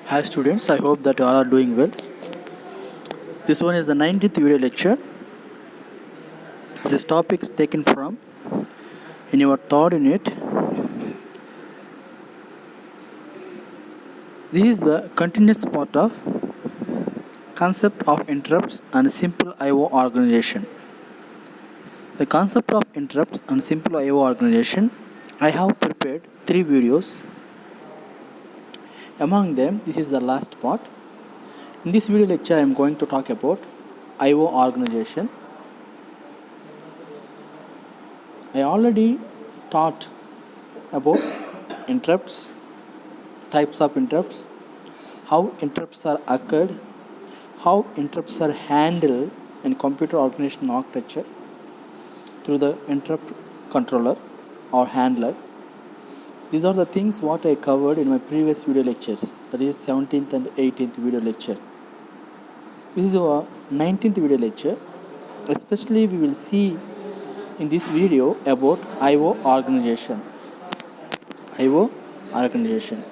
Hi students, I hope that you all are doing well. This one is the 19th video lecture. This topic is taken from in your third unit. This is the continuous part of concept of interrupts and simple I/O organization. The concept of interrupts and simple I/O organization. I have prepared 3 videos. Among them, this is the last part. In this video lecture, I am going to talk about I/O organization. I already taught about interrupts, types of interrupts, how interrupts are occurred, how interrupts are handled in computer organization architecture through the interrupt controller or handler. These are the things what I covered in my previous video lectures, that is 17th and 18th video lecture. This is our 19th video lecture. Especially we will see in this video about I/O organization. I/O organization.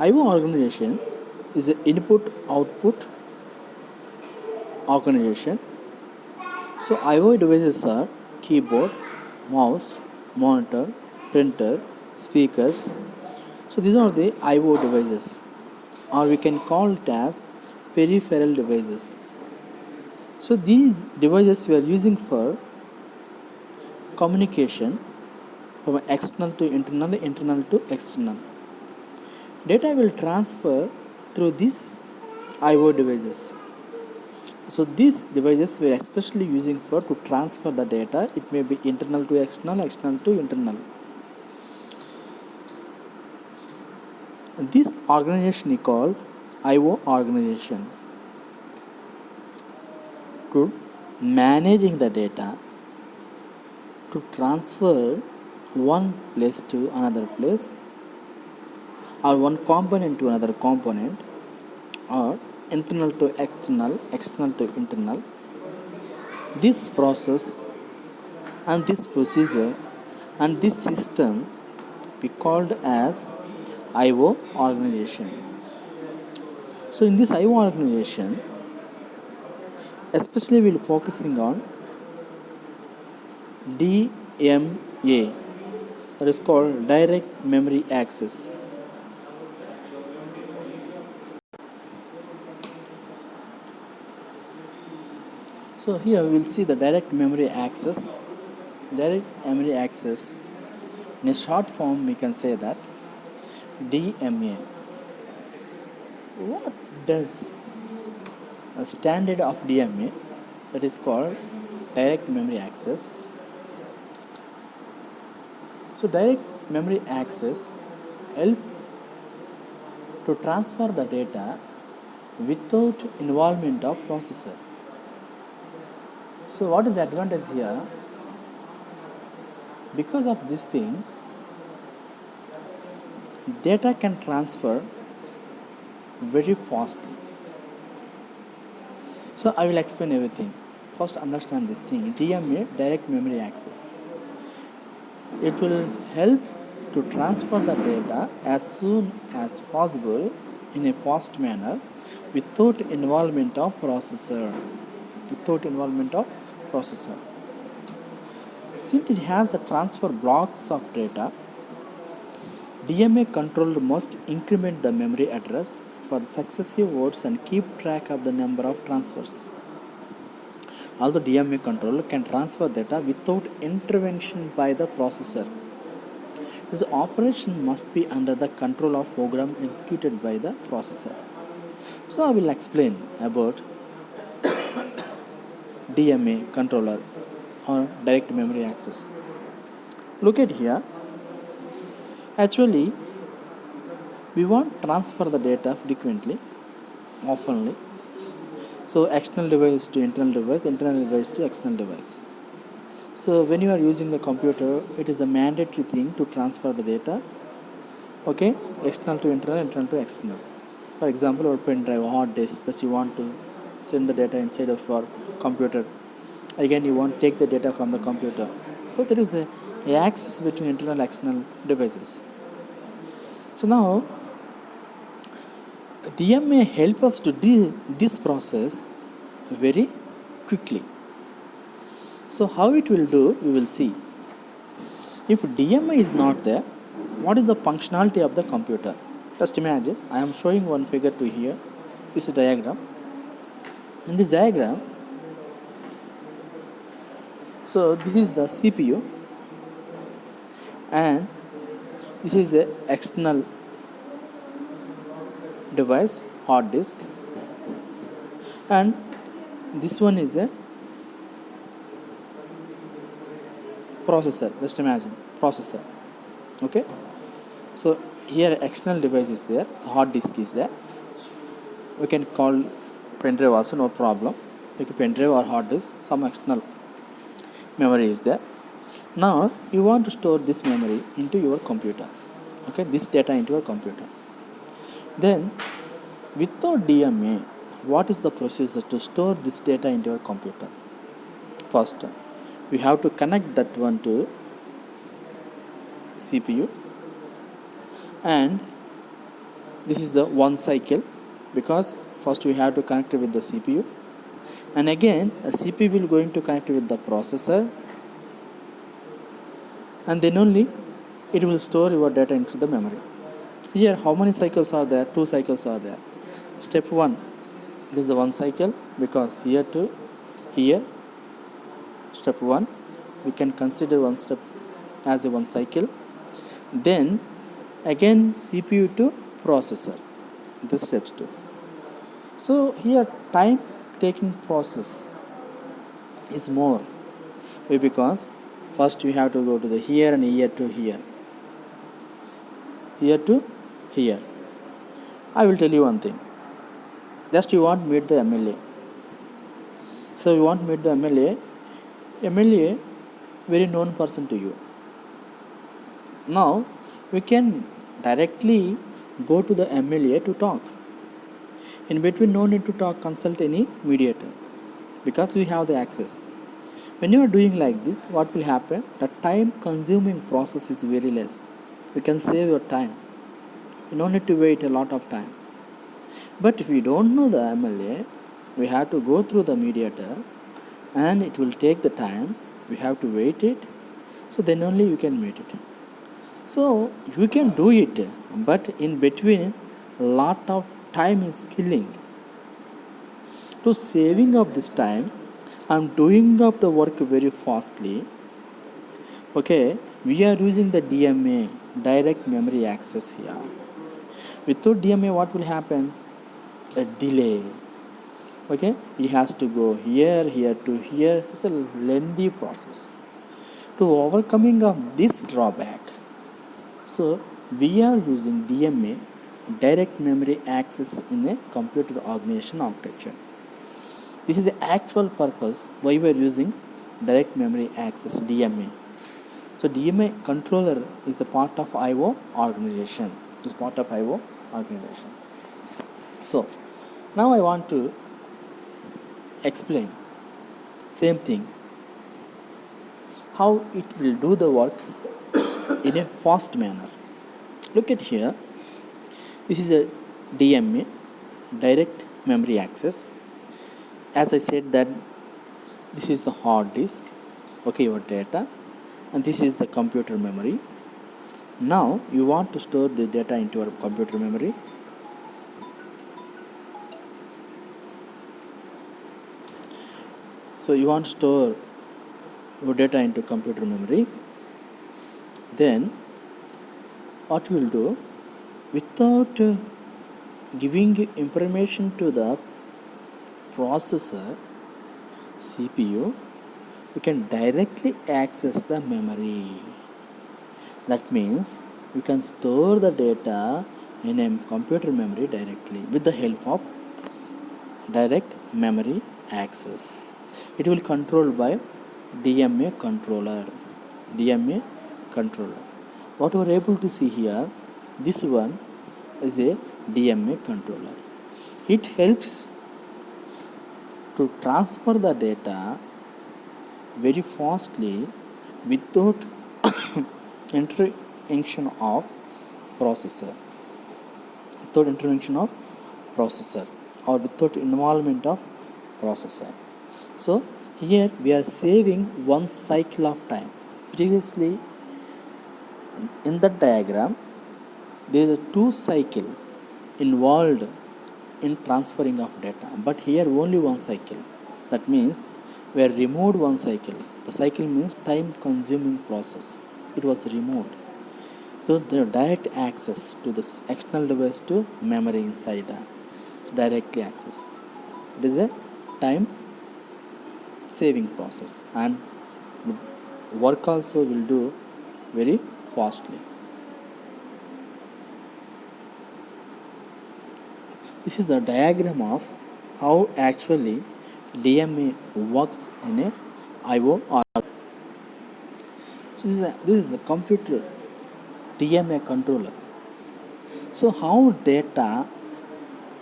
I/O organization is an input-output organization. So I/O devices are keyboard, mouse, monitor, printer, speakers. So these are the I/O devices, or we can call it as peripheral devices. So these devices we are using for communication from external to internal, internal to external. Data will transfer through these I/O devices. So these devices we are especially using for to transfer the data. It may be internal to external, external to internal. This organization is called I/O organization. To managing the data, to transfer one place to another place, or one component to another component, or internal to external, external to internal. This process and this procedure and this system we called as I/O organization. So in this I/O organization, especially we'll focusing on DMA, that is called direct memory access. So here we will see the direct memory access. Direct memory access, in a short form we can say that DMA. What does a standard of DMA, that is called direct memory access? So direct memory access help to transfer the data without involvement of processor. So what is the advantage here? Because of this thing, data can transfer very fastly. So I will explain everything. First understand this thing, DMA, direct memory access. It will help to transfer the data as soon as possible in a fast manner without involvement of processor. Since it has the transfer blocks of data, DMA controller must increment the memory address for successive words and keep track of the number of transfers. Although DMA controller can transfer data without intervention by the processor, this operation must be under the control of program executed by the processor. So I will explain about DMA controller or direct memory access. Look at here. Actually, we want to transfer the data frequently, oftenly. So external device to internal device, internal device to external device. So when you are using the computer, it is the mandatory thing to transfer the data Okay, external to internal, internal to external. For example, our pen drive, hard disk, just you want to send the data inside of your computer. Again, you want to take the data from the computer. So there is a access between internal and external devices. So now DMA help us to do this process very quickly. So how it will do, we will see. If DMA is not there, what is the functionality of the computer? Just imagine, I am showing one figure to here. This is a diagram. In this diagram, so this is the CPU and this is a external device, hard disk, and this one is a processor. Just imagine, processor. Okay, so here external device is there, hard disk is there. We can call pen drive also, no problem. Like a pen drive or hard disk, some external memory is there. Now you want to store this memory into your computer. Okay, this data into your computer. Then without DMA, what is the procedure to store this data into your computer? First, we have to connect that one to CPU, and this is the one cycle, because first we have to connect it with the CPU, and again a CPU will going to connect with the processor, and then only it will store your data into the memory. Here how many cycles are there? 2 cycles are there. Step 1, it is the one cycle, because here to here, step 1, we can consider one step as a one cycle. Then again CPU to processor, this steps 2. So here time taking process is more, because first we have to go to the here and here to here, here to here. I will tell you one thing. Just you want to meet the MLA. So you want to meet the MLA, very known person to you. Now we can directly go to the MLA to talk. In between, no need to talk, consult any mediator, because we have the access. When you are doing like this, what will happen? The time consuming process is very less. You can save your time. You don't need to wait a lot of time. But if you don't know the MLA, we have to go through the mediator, and it will take the time. We have to wait it. So then only you can meet it. So you can do it, but in between, lot of time is killing. To saving of this time, I'm doing up the work very fastly. Okay, we are using the DMA, direct memory access here. Without DMA, what will happen? A delay. Okay, it has to go here to here. It's a lengthy process. To overcoming of this drawback, so we are using DMA, direct memory access, in a computer organization architecture. This is the actual purpose why we are using direct memory access, DMA. So DMA controller is a part of IO organization. It's part of IO organizations. So now I want to explain same thing, how it will do the work in a fast manner. Look at here. This is a DMA, direct memory access. As I said that this is the hard disk, okay, your data, and this is the computer memory. Now you want to store the data into your computer memory. So you want to store your data into computer memory. Then what you will do, without giving information to the processor, CPU, you can directly access the memory. That means you can store the data in a computer memory directly with the help of direct memory access. It will control by DMA controller. DMA controller. What we are able to see here, This one is a DMA controller. It helps to transfer the data very fastly without intervention of processor, or without involvement of processor. So here we are saving one cycle of time. Previously in the diagram there is a two cycle involved in transferring of data, but here only one cycle. That means we have removed one cycle. The cycle means time consuming process. It was removed. So the direct access to this external device to memory inside that. So directly access. It is a time saving process, and the work also will do very fastly. This is the diagram of how actually DMA works in a IO or. So this is the computer DMA controller. So how data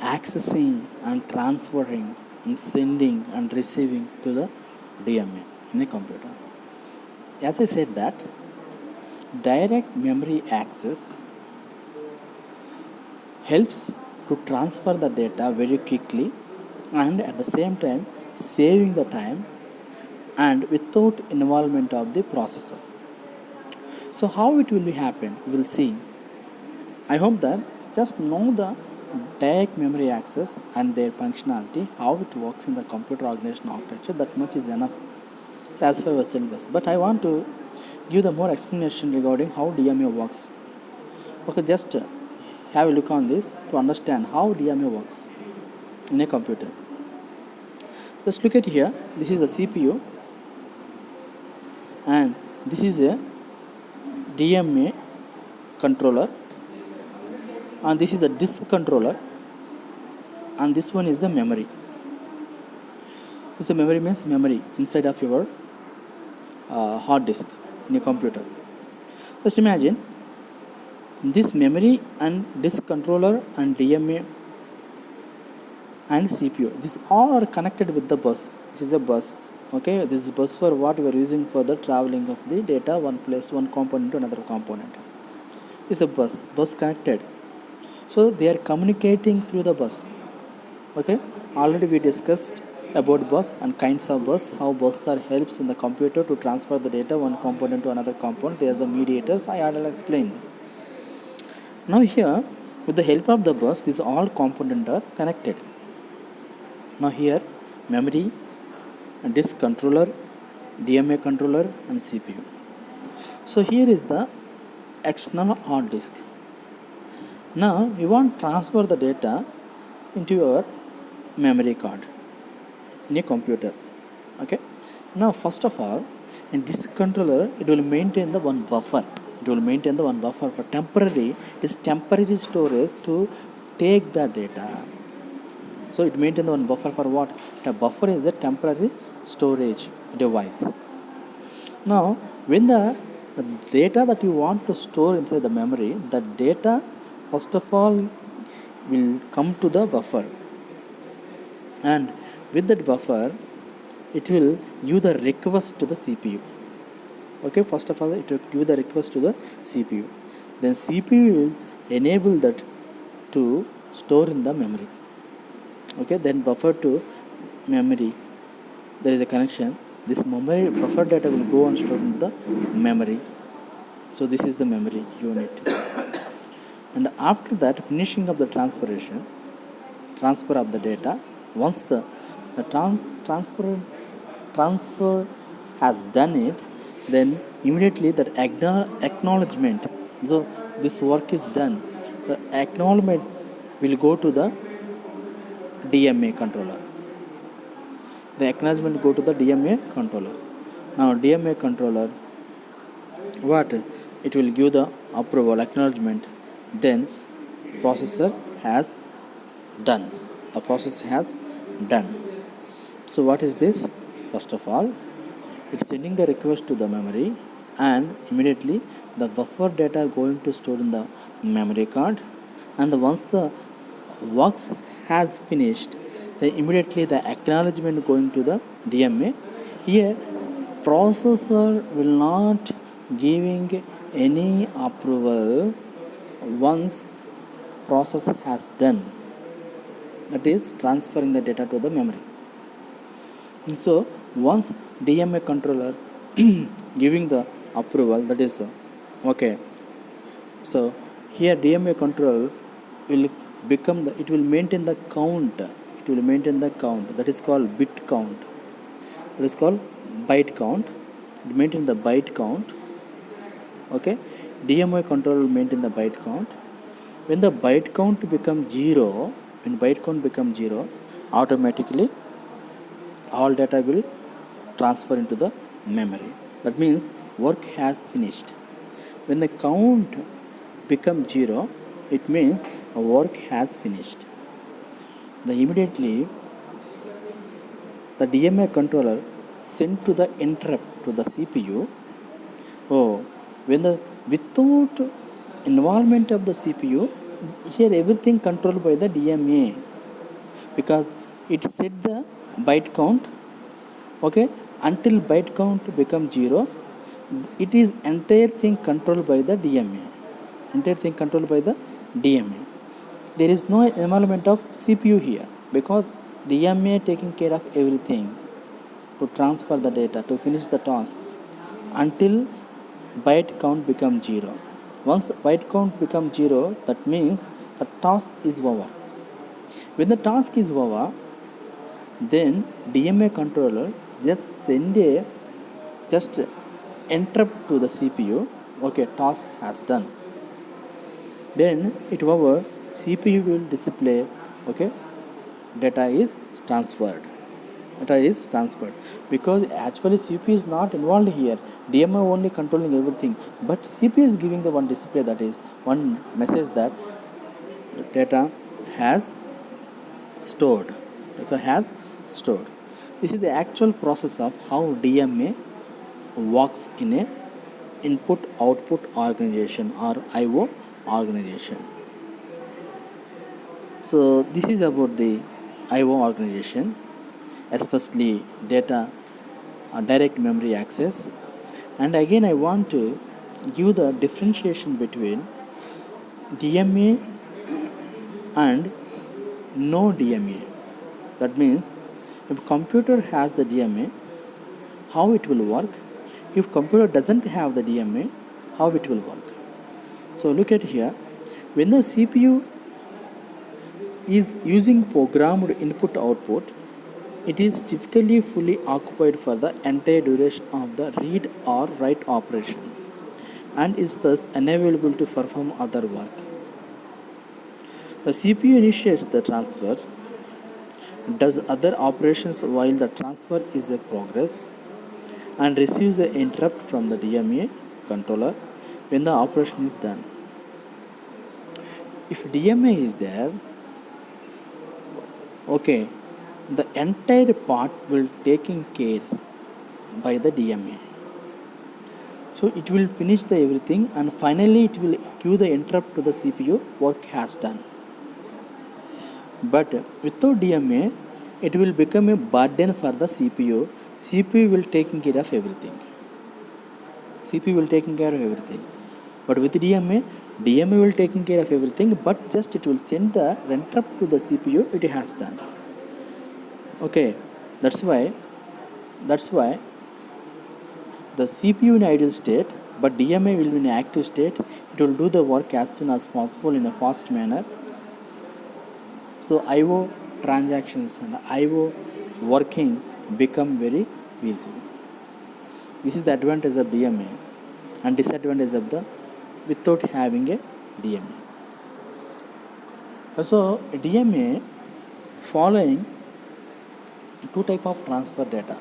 accessing and transferring and sending and receiving to the DMA in a computer. As I said that direct memory access helps to transfer the data very quickly and at the same time saving the time and without involvement of the processor. So how it will be happen, we will see. I hope that just know the direct memory access and their functionality, how it works in the computer organization architecture, that much is enough. So as for our syllabus, but I want to give the more explanation regarding how DMA works. Okay, just have a look on this to understand how DMA works in a computer. Just look at here, this is the CPU and this is a DMA controller, and this is a disk controller, and this one is the memory. This is memory means memory inside of your hard disk in a computer. Just imagine this memory and disk controller and DMA and CPU. These all are connected with the bus. This is a bus. Okay, this is bus for what we are using for the traveling of the data one place, one component to another component. This is a bus connected. So they are communicating through the bus. Okay, already we discussed about bus and kinds of bus, how bus are helps in the computer to transfer the data one component to another component. They are the mediators. I already explained. Now here, with the help of the bus, these all components are connected. Now here, memory, disk controller, DMA controller and CPU. So here is the external hard disk. Now you want to transfer the data into your memory card in a computer. Okay. Now first of all, in disk controller, it will maintain the one buffer. It will maintain the one buffer for temporary. It's temporary storage to take the data. So it maintains the one buffer for what? The buffer is a temporary storage device. Now when the data that you want to store inside the memory, the data first of all will come to the buffer, and with that buffer it will give the request to the CPU. Okay, first of all it will give the request to the CPU, then CPU is enable that to store in the memory. Okay, then buffer to memory, there is a connection. This memory buffer data will go and store in the memory. So this is the memory unit. And after that, finishing of the transfer of the data, once the transfer has done it, then immediately that acknowledgement, so this work is done, the acknowledgement will go to the DMA controller. The acknowledgement go to the DMA controller. Now DMA controller, what? It will give the approval acknowledgement, then processor has done. The process has done. So what is this? First of all, it's sending the request to the memory, and immediately the buffer data are going to store in the memory card, and once the works has finished, then immediately the acknowledgement going to the DMA. Here processor will not giving any approval once process has done, that is transferring the data to the memory. And so once DMA controller giving the approval, that is okay, so here DMA control will become the, it will maintain the count, that is called bit count, that is called byte count. It maintain the byte count. Okay, DMA control will maintain the byte count. When the byte count becomes 0, automatically all data will transfer into the memory. That means work has finished. When the count becomes 0, it means work has finished. Then immediately the DMA controller sent to the interrupt to the CPU. When the without involvement of the CPU, here everything controlled by the DMA, because it set the byte count. Okay, until byte count becomes 0, it is entire thing controlled by the DMA. There is no involvement of CPU here, because DMA taking care of everything to transfer the data, to finish the task until byte count becomes 0. Once byte count becomes 0, that means the task is over. When the task is over, then DMA controller just interrupt to the CPU. Okay, task has done. Then it over, CPU will display, okay, data is transferred, because actually CPU is not involved here. DMA only controlling everything, but CPU is giving the one display, that is one message that data has stored. This is the actual process of how DMA works in a input output organization or IO organization. So this is about the IO organization, especially data direct memory access. And again I want to give the differentiation between DMA and no DMA. That means if computer has the DMA, how it will work. If computer doesn't have the DMA, how it will work. So look at here, when the CPU is using programmed input output, it is typically fully occupied for the entire duration of the read or write operation and is thus unavailable to perform other work. The CPU initiates the transfer, does other operations while the transfer is in progress, and receives the interrupt from the DMA controller when the operation is done. If DMA is there, okay, the entire part will taken care by the DMA. So it will finish the everything and finally it will give the interrupt to the CPU, work has done. But without DMA, it will become a burden for the CPU. CPU will taking care of everything. But with DMA will taking care of everything, but just it will send the interrupt to the CPU, it has done. Okay, that's why the CPU in idle state, but DMA will be in active state. It will do the work as soon as possible in a fast manner. So IO transactions and IO working become very easy. This is the advantage of DMA and disadvantage of the without having a DMA. So DMA following two type of transfer data.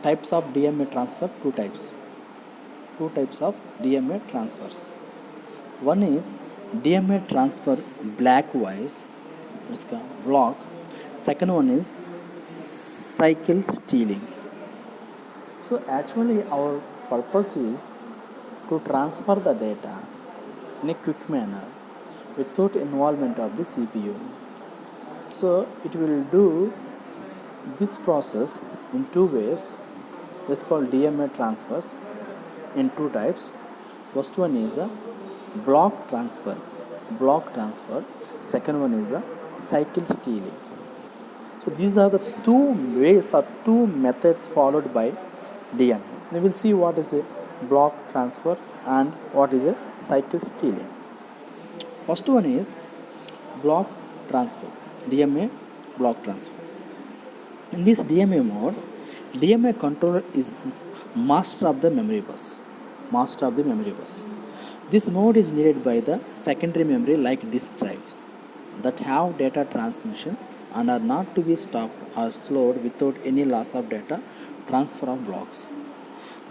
Types of DMA transfer, two types of DMA transfers. One is DMA transfer blockwise, it's called block. Second one is cycle stealing. So actually our purpose is to transfer the data in a quick manner without involvement of the CPU. So it will do this process in two ways. That's called DMA transfers in two types. First one is the block transfer. Block transfer. Second one is the cycle stealing. So these are the two ways or two methods followed by DMA. We will see what is a block transfer and what is a cycle stealing. First one is block transfer. DMA block transfer. In this DMA mode, DMA controller is master of the memory bus. Master of the memory bus. This mode is needed by the secondary memory like disk drives that have data transmission and are not to be stopped or slowed without any loss of data transfer of blocks.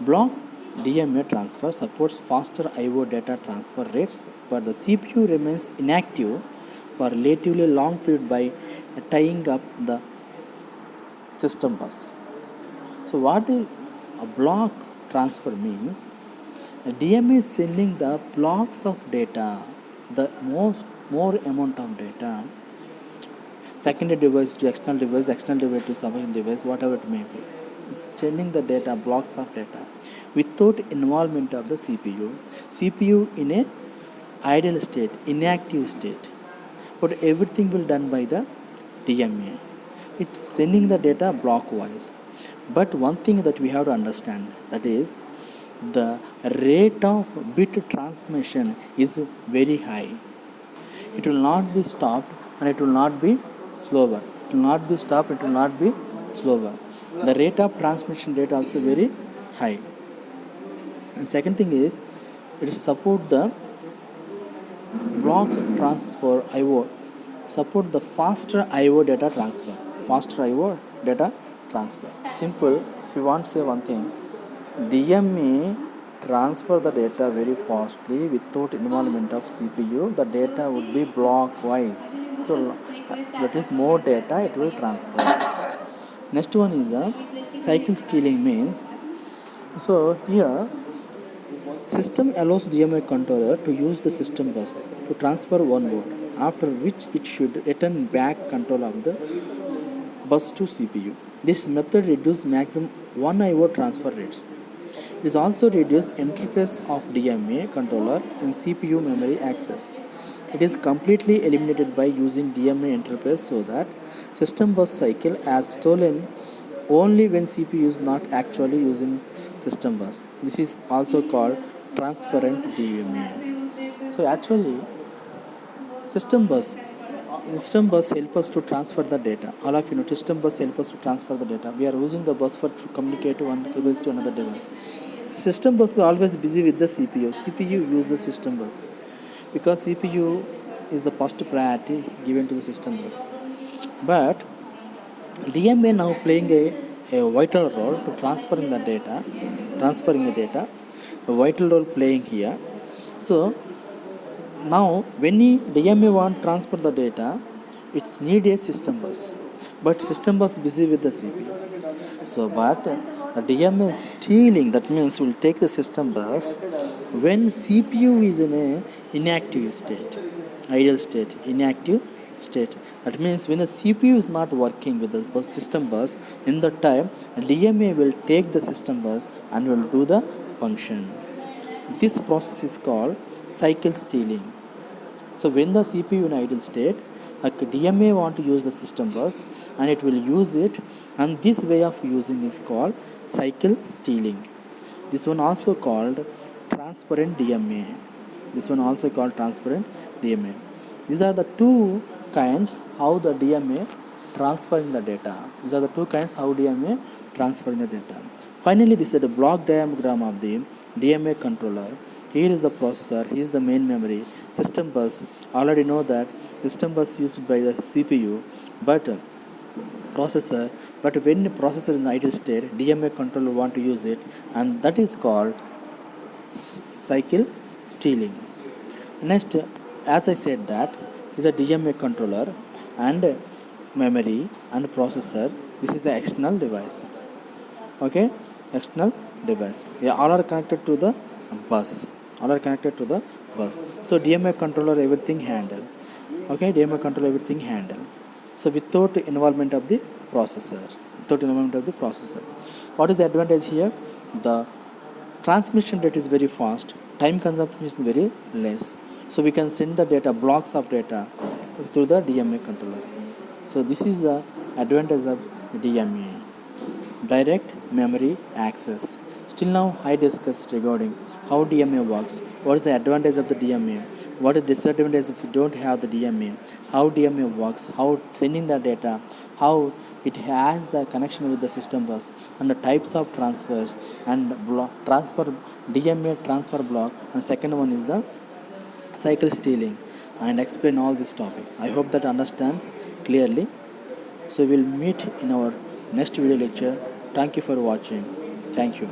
Block DMA transfer supports faster I/O data transfer rates, but the CPU remains inactive for a relatively long period by tying up the system bus. So what is a block transfer means? A DMA is sending the blocks of data, the more amount of data, secondary device to external device to subsequent device, whatever it may be. It's sending the data, blocks of data, without involvement of the CPU. CPU in a idle state, inactive state. But everything will done by the DMA. It's sending the data block-wise. But one thing that we have to understand, that is, the rate of bit transmission is very high. It will not be stopped and it will not be slower. It will not be stopped, it will not be slower. The rate of transmission rate also very high. And second thing is, it support the block transfer I/O, support the faster I/O data transfer. Faster I/O data transfer. Simple. If you want to say one thing, DMA transfer the data very fastly without involvement of CPU. The data would be block wise. So that is more data it will transfer. Next one is the cycle stealing means. So here system allows DMA controller to use the system bus to transfer one word, after which it should return back control of the bus to CPU. This method reduces maximum 1 I/O transfer rates. This also reduces interface of DMA controller and CPU memory access. It is completely eliminated by using DMA interface so that system bus cycle as stolen only when CPU is not actually using system bus. This is also called transparent DMA. So actually system bus help us to transfer the data. All of you know system bus help us to transfer the data. We are using the bus for to communicate one device to another device. So system bus is always busy with the CPU. CPU use the system bus because CPU is the first priority given to the system bus. But DMA now playing a vital role to transferring the data, a vital role playing here. So now when DMA want to transfer the data, it need a system bus, but system bus busy with the CPU. So but DMA is stealing, that means will take the system bus when CPU is in a inactive state, idle state, inactive state. That means when the CPU is not working with the system bus, in the time DMA will take the system bus and will do the function. This process is called cycle stealing. So when the CPU in idle state, like DMA want to use the system bus and it will use it, and this way of using is called cycle stealing. This one also called transparent DMA. These are the two kinds how the DMA transferring the data. Finally, this is the block diagram of the DMA controller. Here is the processor, here is the main memory, system bus. Already know that system bus used by the CPU, but processor. But when the processor is in idle state, DMA controller want to use it, and that is called cycle stealing. Next, as I said, that is a DMA controller and memory and processor. This is the external device. Okay, external device. Yeah, all are connected to the bus. bus. So DMA controller everything handle. Okay, DMA controller everything handle. So without involvement of the processor, what is the advantage here? The transmission rate is very fast, time consumption is very less. So we can send the data, blocks of data, through the DMA controller. So this is the advantage of DMA, direct memory access. Still now I discussed regarding how DMA works, what is the advantage of the DMA, what is the disadvantage if you don't have the DMA, how DMA works, how sending the data, how it has the connection with the system bus, and the types of transfers and transfer, DMA transfer block, and second one is the cycle stealing, and explain all these topics. I hope that understand clearly. So we'll meet in our next video lecture. Thank you for watching. Thank you.